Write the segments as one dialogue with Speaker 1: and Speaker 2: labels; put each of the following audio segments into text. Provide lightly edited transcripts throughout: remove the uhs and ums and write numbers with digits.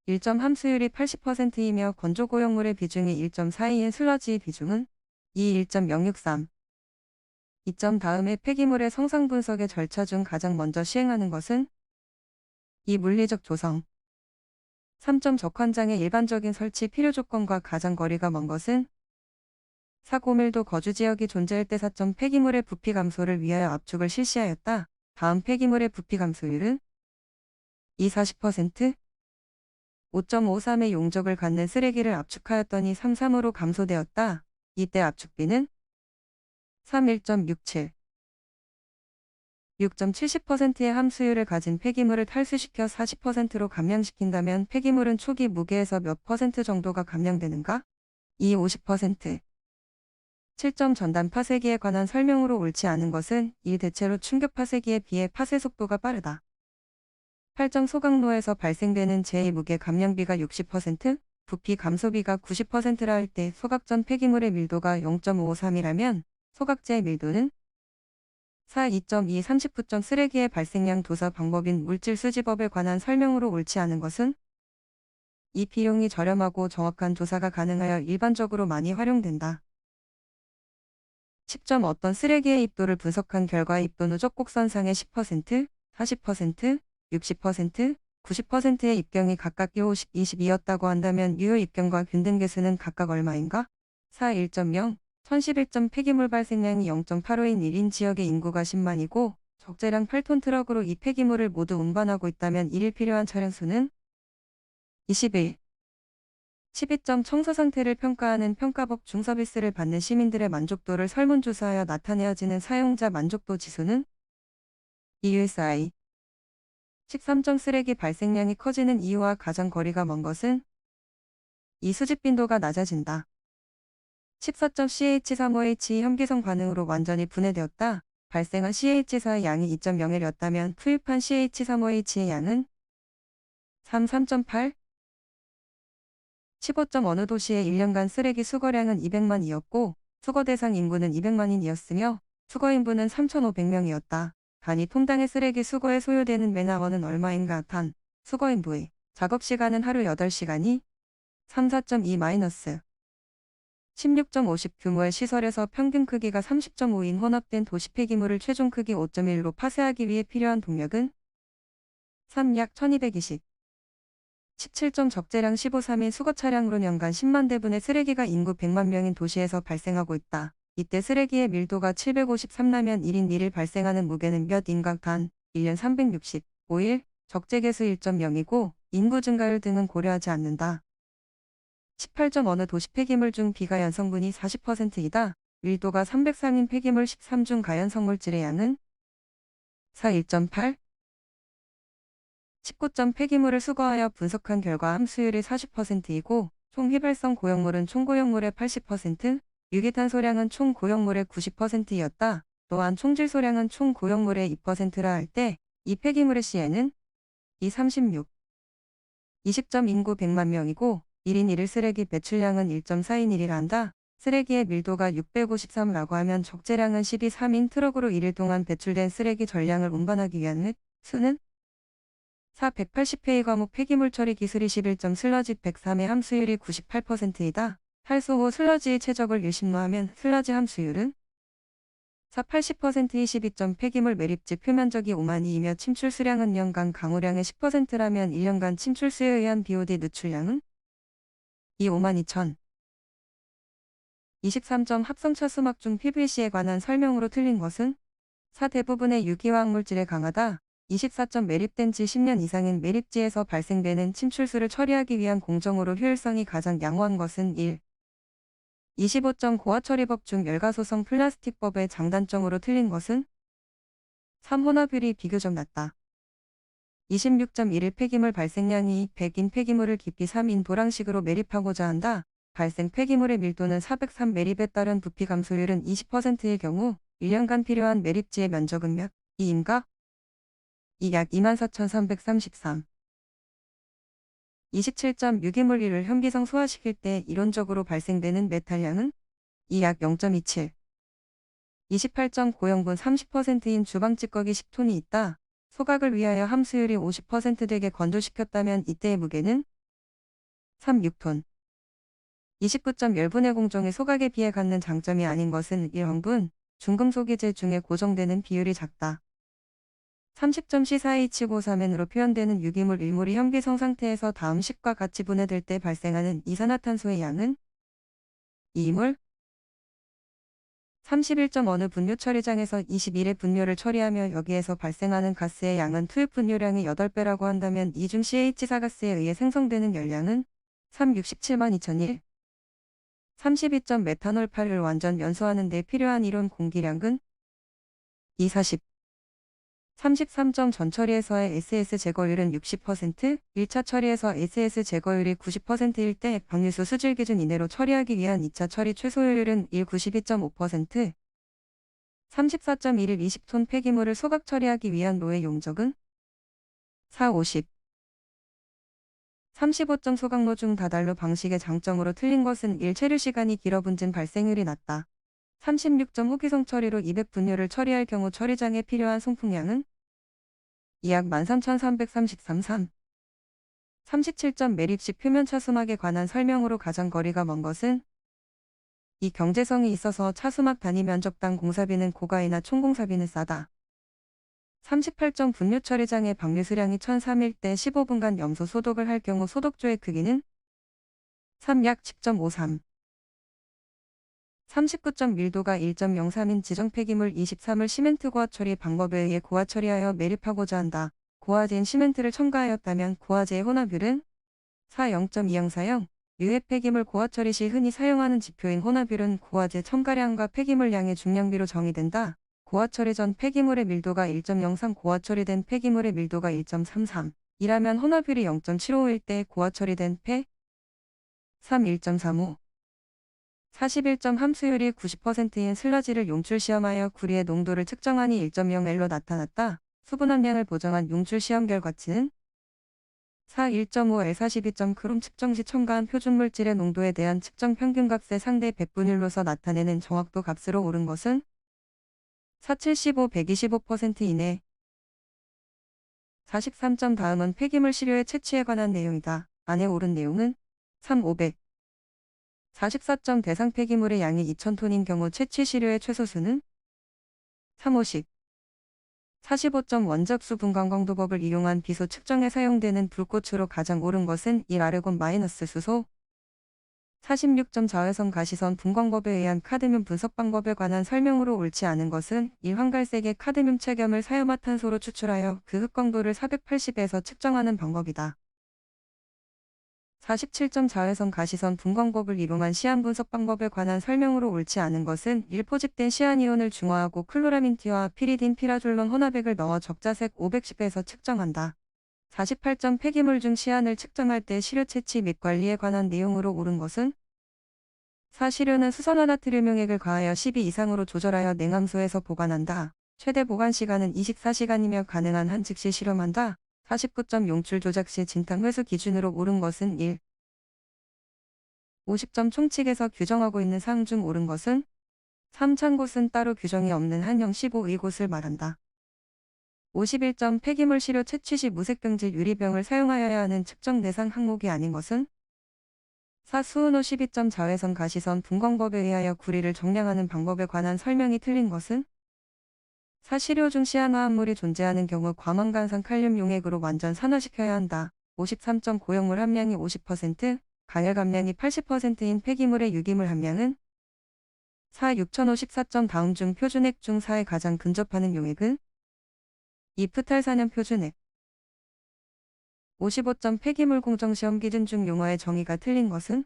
Speaker 1: 1점 함수율이 80%이며 건조고용물의 비중이 1.42인 슬러지의 비중은 1.063. 2점 다음에 폐기물의 성상 분석의 절차 중 가장 먼저 시행하는 것은 2. 물리적 조성. 3점 적환장의 일반적인 설치 필요 조건과 가장 거리가 먼 것은 4. 고밀도 거주지역이 존재할 때 4점 폐기물의 부피 감소를 위하여 압축을 실시하였다. 다음 폐기물의 부피 감소율은 40%. 5.53의 용적을 갖는 쓰레기를 압축하였더니 3.3으로 감소되었다. 이때 압축비는 1.67. 6.70%의 함수율을 가진 폐기물을 탈수시켜 40%로 감량시킨다면 폐기물은 초기 무게에서 몇 퍼센트 정도가 감량되는가? 50%. 7점 전단 파쇄기에 관한 설명으로 옳지 않은 것은 1. 대체로 충격 파쇄기에 비해 파쇄 속도가 빠르다. 8점 소각로에서 발생되는 제2무게 감량비가 60%, 부피 감소비가 90%라 할 때 소각 전 폐기물의 밀도가 0.53이라면 소각제의 밀도는 2.2 39점 쓰레기의 발생량 도사 방법인 물질 수집법에 관한 설명으로 옳지 않은 것은 이 비용이 저렴하고 정확한 조사가 가능하여 일반적으로 많이 활용된다. 10점 어떤 쓰레기의 입도를 분석한 결과 입도 누적 곡선상의 10%, 40%, 60%, 90%의 입경이 각각 50, 22였다고 한다면 유효 입경과 균등 개수는 각각 얼마인가? 1.0, 1011점 폐기물 발생량이 0.85인 1인 지역의 인구가 10만이고 적재량 8톤 트럭으로 이 폐기물을 모두 운반하고 있다면 1일 필요한 차량 수는 21. 12점 청소 상태를 평가하는 평가법 중 서비스를 받는 시민들의 만족도를 설문조사하여 나타내어지는 사용자 만족도 지수는 EUSI. 13점 쓰레기 발생량이 커지는 이유와 가장 거리가 먼 것은 이 수집 빈도가 낮아진다. 14점 CH3OH 혐기성 반응으로 완전히 분해되었다. 발생한 CH4의 양이 2.01였다면 투입한 CH3OH의 양은 3.8. 15점 어느 도시의 1년간 쓰레기 수거량은 200만이었고 수거 대상 인구는 200만인이었으며 수거 인부는 3,500명이었다. 단위 톤당의 쓰레기 수거에 소요되는 맨아워는 얼마인가? 단, 수거 인부의 작업 시간은 하루 8시간이 4.2- 16.50 규모의 시설에서 평균 크기가 30.5인 혼합된 도시 폐기물을 최종 크기 5.1로 파쇄하기 위해 필요한 동력은 약 1220. 17점 적재량 15.3인 수거 차량으로 연간 10만 대분의 쓰레기가 인구 100만 명인 도시에서 발생하고 있다. 이때 쓰레기의 밀도가 753라면 1인 1일 발생하는 무게는 몇 인가? 단 1년 365일, 적재개수 1.0이고 인구 증가율 등은 고려하지 않는다. 18점 어느 도시 폐기물 중 비가연성분이 40%이다. 밀도가 303인 폐기물 13 중 가연성물질의 양은 1.8. 19점 폐기물을 수거하여 분석한 결과 함수율이 40%이고 총 휘발성 고형물은 총 고형물의 80%, 유기탄소량은 총 고형물의 90%였다. 또한 총질소량은 총 고형물의 2%라 할 때 이 폐기물의 CN은 36. 20점 인구 100만 명이고 1인 1일 쓰레기 배출량은 1.4인 1일 한다. 쓰레기의 밀도가 653라고 하면 적재량은 12.3인 트럭으로 1일 동안 배출된 쓰레기 전량을 운반하기 위한 수는 180회의 과목 폐기물 처리 기술 21점 슬러지 103의 함수율이 98%이다. 탈수 후 슬러지의 최적을 일심노하면 슬러지 함수율은 80% 22점 폐기물 매립지 표면적이 5만이이며 침출 수량은 연간 강우량의 10%라면 1년간 침출수에 의한 BOD 누출량은 5만 2천. 23점 합성차 수막 중 PVC에 관한 설명으로 틀린 것은 대부분의 유기화학물질에 강하다. 24점 매립된 지 10년 이상인 매립지에서 발생되는 침출수를 처리하기 위한 공정으로 효율성이 가장 양호한 것은 1. 25점 고화처리법 중 열가소성 플라스틱법의 장단점으로 틀린 것은 3. 혼합율이 비교적 낮다. 26점 1일 폐기물 발생량이 100인 폐기물을 깊이 3인 도랑식으로 매립하고자 한다. 발생 폐기물의 밀도는 403 매립에 따른 부피 감소율은 20%일 경우 1년간 필요한 매립지의 면적은 몇? 2인가? 약 24,333. 27점 유기물 1을 혐기성 소화시킬 때 이론적으로 발생되는 메탈량은 약 0.27. 28점 고형분 30%인 주방 찌꺼기 10톤이 있다. 소각을 위하여 함수율이 50% 되게 건조시켰다면 이때의 무게는 3. 6톤. 29.10분의 공정의 소각에 비해 갖는 장점이 아닌 것은 1. 황분, 중금속이질 중에 고정되는 비율이 작다. 30.C4H53N으로 표현되는 유기물 일몰이 현기성 상태에서 다음 식과 같이 분해될 때 발생하는 이산화탄소의 양은 2물 31. 어느 분뇨 처리장에서 21의 분뇨를 처리하며 여기에서 발생하는 가스의 양은 투입 분뇨량의 8배라고 한다면 이중 CH4가스에 의해 생성되는 열량은 3. 67만 2001 32. 메탄올 8을 완전 연소하는 데 필요한 이론 공기량은 2. 40 33. 전 처리에서의 SS 제거율은 60%, 1차 처리에서 SS 제거율이 90%일 때 방류수 수질 기준 이내로 처리하기 위한 2차 처리 최소효율은 1. 92.5%, 34.1일 20톤 폐기물을 소각 처리하기 위한 로의 용적은 4. 50 35. 소각로 중 다달로 방식의 장점으로 틀린 것은 1. 체류 시간이 길어 분진 발생률이 낮다. 36. 호기성 처리로 200 분뇨를 처리할 경우 처리장에 필요한 송풍량은 2약 13,333 3. 37. 매립식 표면 차수막에 관한 설명으로 가장 거리가 먼 것은 이 경제성이 있어서 차수막 단위 면적당 공사비는 고가이나 총공사비는 싸다. 38. 분뇨 처리장의 방류 수량이 1,003일 때 15분간 염소 소독을 할 경우 소독조의 크기는 3. 약 10.53. 39. 밀도가 1.03인 지정 폐기물 23을 시멘트 고화 처리 방법에 의해 고화 처리하여 매립하고자 한다. 고화된 시멘트를 첨가하였다면 고화제의 혼합율은 4. 0.2040. 유해 폐기물 고화 처리 시 흔히 사용하는 지표인 혼합율은 고화제 첨가량과 폐기물량의 중량비로 정의된다. 고화 처리 전 폐기물의 밀도가 1.03, 고화 처리된 폐기물의 밀도가 1.33. 이라면 혼합율이 0.755일 때 고화 처리된 폐 3. 1.35. 41. 함수율이 90%인 슬러지를 용출 시험하여 구리의 농도를 측정하니 1.0L로 나타났다. 수분 함량을 보정한 용출 시험 결과치는 4. 1.5L 42. 크롬 측정 시 첨가한 표준물질의 농도에 대한 측정 평균값의 상대 백분율로서 나타내는 정확도 값으로 옳은 것은 4. 75, 125% 이내. 43. 다음은 폐기물 시료의 채취에 관한 내용이다. 안에 옳은 내용은 3. 500. 44. 대상 폐기물의 양이 2,000톤인 경우 채취 시료의 최소수는 3. 50. 45. 원적수 분광광도법을 이용한 비소 측정에 사용되는 불꽃으로 가장 옳은 것은 1. 아르곤 마이너스 수소. 46. 자외선 가시선 분광법에 의한 카드뮴 분석 방법에 관한 설명으로 옳지 않은 것은 1. 황갈색의 카드뮴 체겸을 사유마탄소로 추출하여 그 흑광도를 480에서 측정하는 방법이다. 47. 자외선 가시선 분광법을 이용한 시안 분석 방법에 관한 설명으로 옳지 않은 것은 1. 포집된 시안이온을 중화하고 클로라민티와 피리딘 피라졸론 혼합액을 넣어 적자색 510에서 측정한다. 48. 폐기물 중 시안을 측정할 때 시료 채취 및 관리에 관한 내용으로 옳은 것은 4. 시료는 수산화 나트륨용액을 가하여 12 이상으로 조절하여 냉함소에서 보관한다. 최대 보관 시간은 24시간이며 가능한 한 즉시 실험한다. 49. 용출 조작 시 진탕 회수 기준으로 옳은 것은 1. 50. 총칙에서 규정하고 있는 사항 중 옳은 것은 3. 찬곳은 따로 규정이 없는 한형 15의 곳을 말한다. 51. 폐기물 시료 채취 시 무색병질 유리병을 사용하여야 하는 측정 대상 항목이 아닌 것은 4. 수은호 12. 자외선 가시선 분광법에 의하여 구리를 정량하는 방법에 관한 설명이 틀린 것은 4. 시료 중 시안화합물이 존재하는 경우 과망간산 칼륨 용액으로 완전 산화시켜야 한다. 53. 고형물 함량이 50%, 가열 함량이 80%인 폐기물의 유기물 함량은 4. 6054. 다음 중 표준액 중 4에 가장 근접하는 용액은 2. 프탈산염 표준액. 55. 폐기물 공정시험 기준 중 용어의 정의가 틀린 것은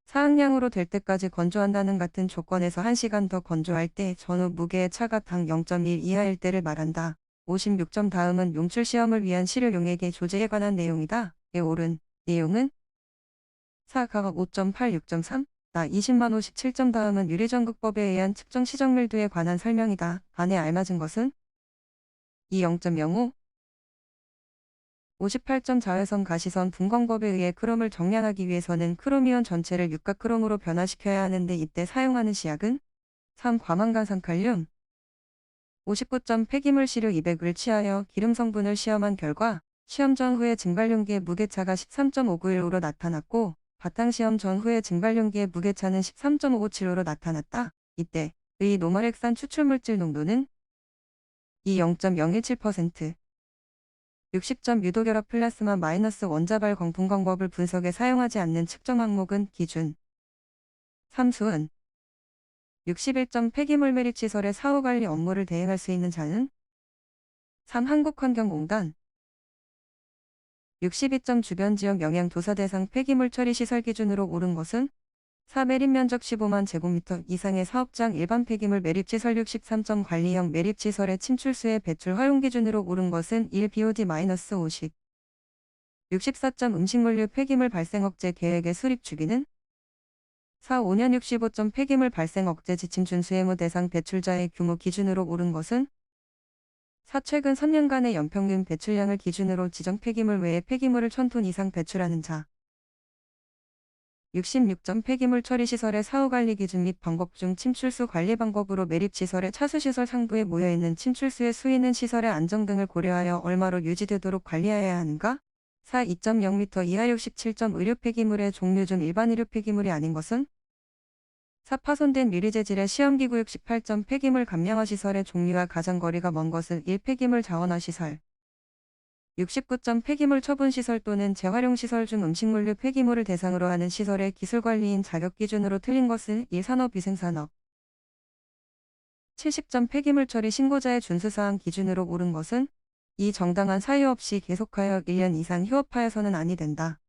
Speaker 1: 4항량으로 될 때까지 건조한다는 같은 조건에서 1시간 더 건조할 때 전후 무게의 차가 당 0.1 이하일 때를 말한다. 56. 다음은 용출 시험을 위한 시료 용액의 조제에 관한 내용이다. 에 옳은 내용은 4. 가 5.8 6.3 나 20만 57. 다음은 유리전극법에 의한 측정 시정밀도에 관한 설명이다. 안에 알맞은 것은 2. 0.05 58. 자외선 가시선 분광법에 의해 크롬을 정량하기 위해서는 크롬이온 전체를 육각크롬으로 변화시켜야 하는데 이때 사용하는 시약은 3. 과망간산칼륨. 59. 폐기물 시료 200을 취하여 기름 성분을 시험한 결과 시험 전 후에 증발용기의 무게차가 13.591으로 나타났고 바탕시험 전후의 증발용기의 무게차는 13.557로로 나타났다. 이때 의 노멀액산 추출물질 농도는 0.017%. 60점 유도결합 플라스마 마이너스 원자발 광풍광법을 분석에 사용하지 않는 측정 항목은 기준. 3수은 61점 폐기물 매립 시설의 사후관리 업무를 대행할 수 있는 자는 3. 한국환경공단 62점 주변 지역 영향 조사 대상 폐기물 처리 시설 기준으로 옳은 것은 4. 매립 면적 15만 제곱미터 이상의 사업장 일반 폐기물 매립 시설 63점 관리형 매립 시설의 침출수의 배출 허용 기준으로 옳은 것은 1. BOD-50 64점 음식물류 폐기물 발생 억제 계획의 수립 주기는 4. 5년 65점 폐기물 발생 억제 지침 준수 의무 대상 배출자의 규모 기준으로 옳은 것은 4. 최근 3년간의 연평균 배출량을 기준으로 지정 폐기물 외에 폐기물을 1000톤 이상 배출하는 자. 66점 폐기물 처리 시설의 사후관리 기준 및 방법 중 침출수 관리 방법으로 매립시설의 차수시설 상부에 모여있는 침출수의 수위는 시설의 안정 등을 고려하여 얼마로 유지되도록 관리해야 하는가? 4. 2.0m 이하 67점 의료 폐기물의 종류 중 일반 의료 폐기물이 아닌 것은 4. 파손된 유리재질의 시험기구 68점 폐기물 감량화 시설의 종류와 가장 거리가 먼 것은 1. 폐기물 자원화 시설 69점 폐기물 처분 시설 또는 재활용 시설 중 음식물류 폐기물을 대상으로 하는 시설의 기술관리인 자격 기준으로 틀린 것은 1. 산업위생산업 70점 폐기물 처리 신고자의 준수사항 기준으로 옳은 것은 2. 정당한 사유 없이 계속하여 1년 이상 휴업하여서는 아니 된다.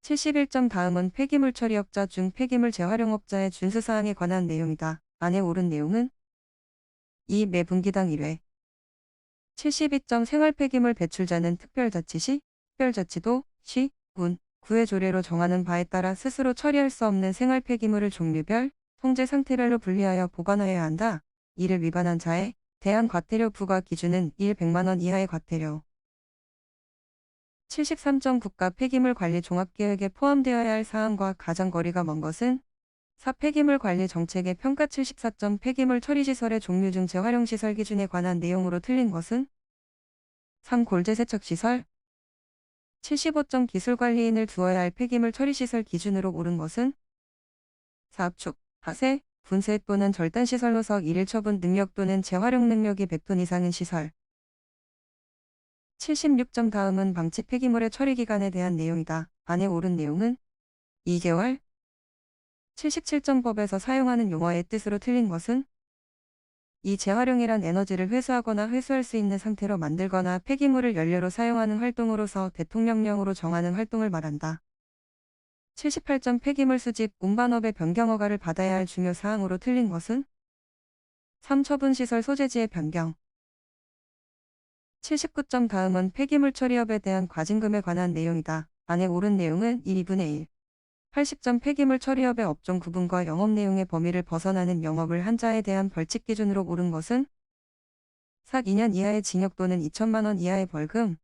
Speaker 1: 71점 다음은 폐기물 처리업자 중 폐기물 재활용업자의 준수사항에 관한 내용이다. 안에 옳은 내용은 2. 매 분기당 1회 72점 생활폐기물 배출자는 특별자치시, 특별자치도, 시, 군, 구의 조례로 정하는 바에 따라 스스로 처리할 수 없는 생활폐기물을 종류별, 통제 상태별로 분리하여 보관하여야 한다. 이를 위반한 자에 대한 과태료 부과 기준은 1. 100만원 이하의 과태료 73점 국가 폐기물 관리 종합계획에 포함되어야 할 사항과 가장 거리가 먼 것은 4. 폐기물 관리 정책의 평가 74점 폐기물 처리시설의 종류 중 재활용시설 기준에 관한 내용으로 틀린 것은 3. 골재세척시설 75점 기술관리인을 두어야 할 폐기물 처리시설 기준으로 옳은 것은 4. 압축, 하세, 분쇄 또는 절단시설로서 일일 처분 능력 또는 재활용 능력이 100톤 이상인 시설 76점 다음은 방치 폐기물의 처리 기간에 대한 내용이다. 안에 옳은 내용은 2개월 77점 법에서 사용하는 용어의 뜻으로 틀린 것은 이 재활용이란 에너지를 회수하거나 회수할 수 있는 상태로 만들거나 폐기물을 연료로 사용하는 활동으로서 대통령령으로 정하는 활동을 말한다. 78점 폐기물 수집, 운반업의 변경 허가를 받아야 할 중요 사항으로 틀린 것은 3. 처분시설 소재지의 변경 79점 다음은 폐기물 처리업에 대한 과징금에 관한 내용이다. 안에 옳은 내용은 2분의 1. 80점 폐기물 처리업의 업종 구분과 영업 내용의 범위를 벗어나는 영업을 한 자에 대한 벌칙 기준으로 옳은 것은 4. 2년 이하의 징역 또는 2천만원 이하의 벌금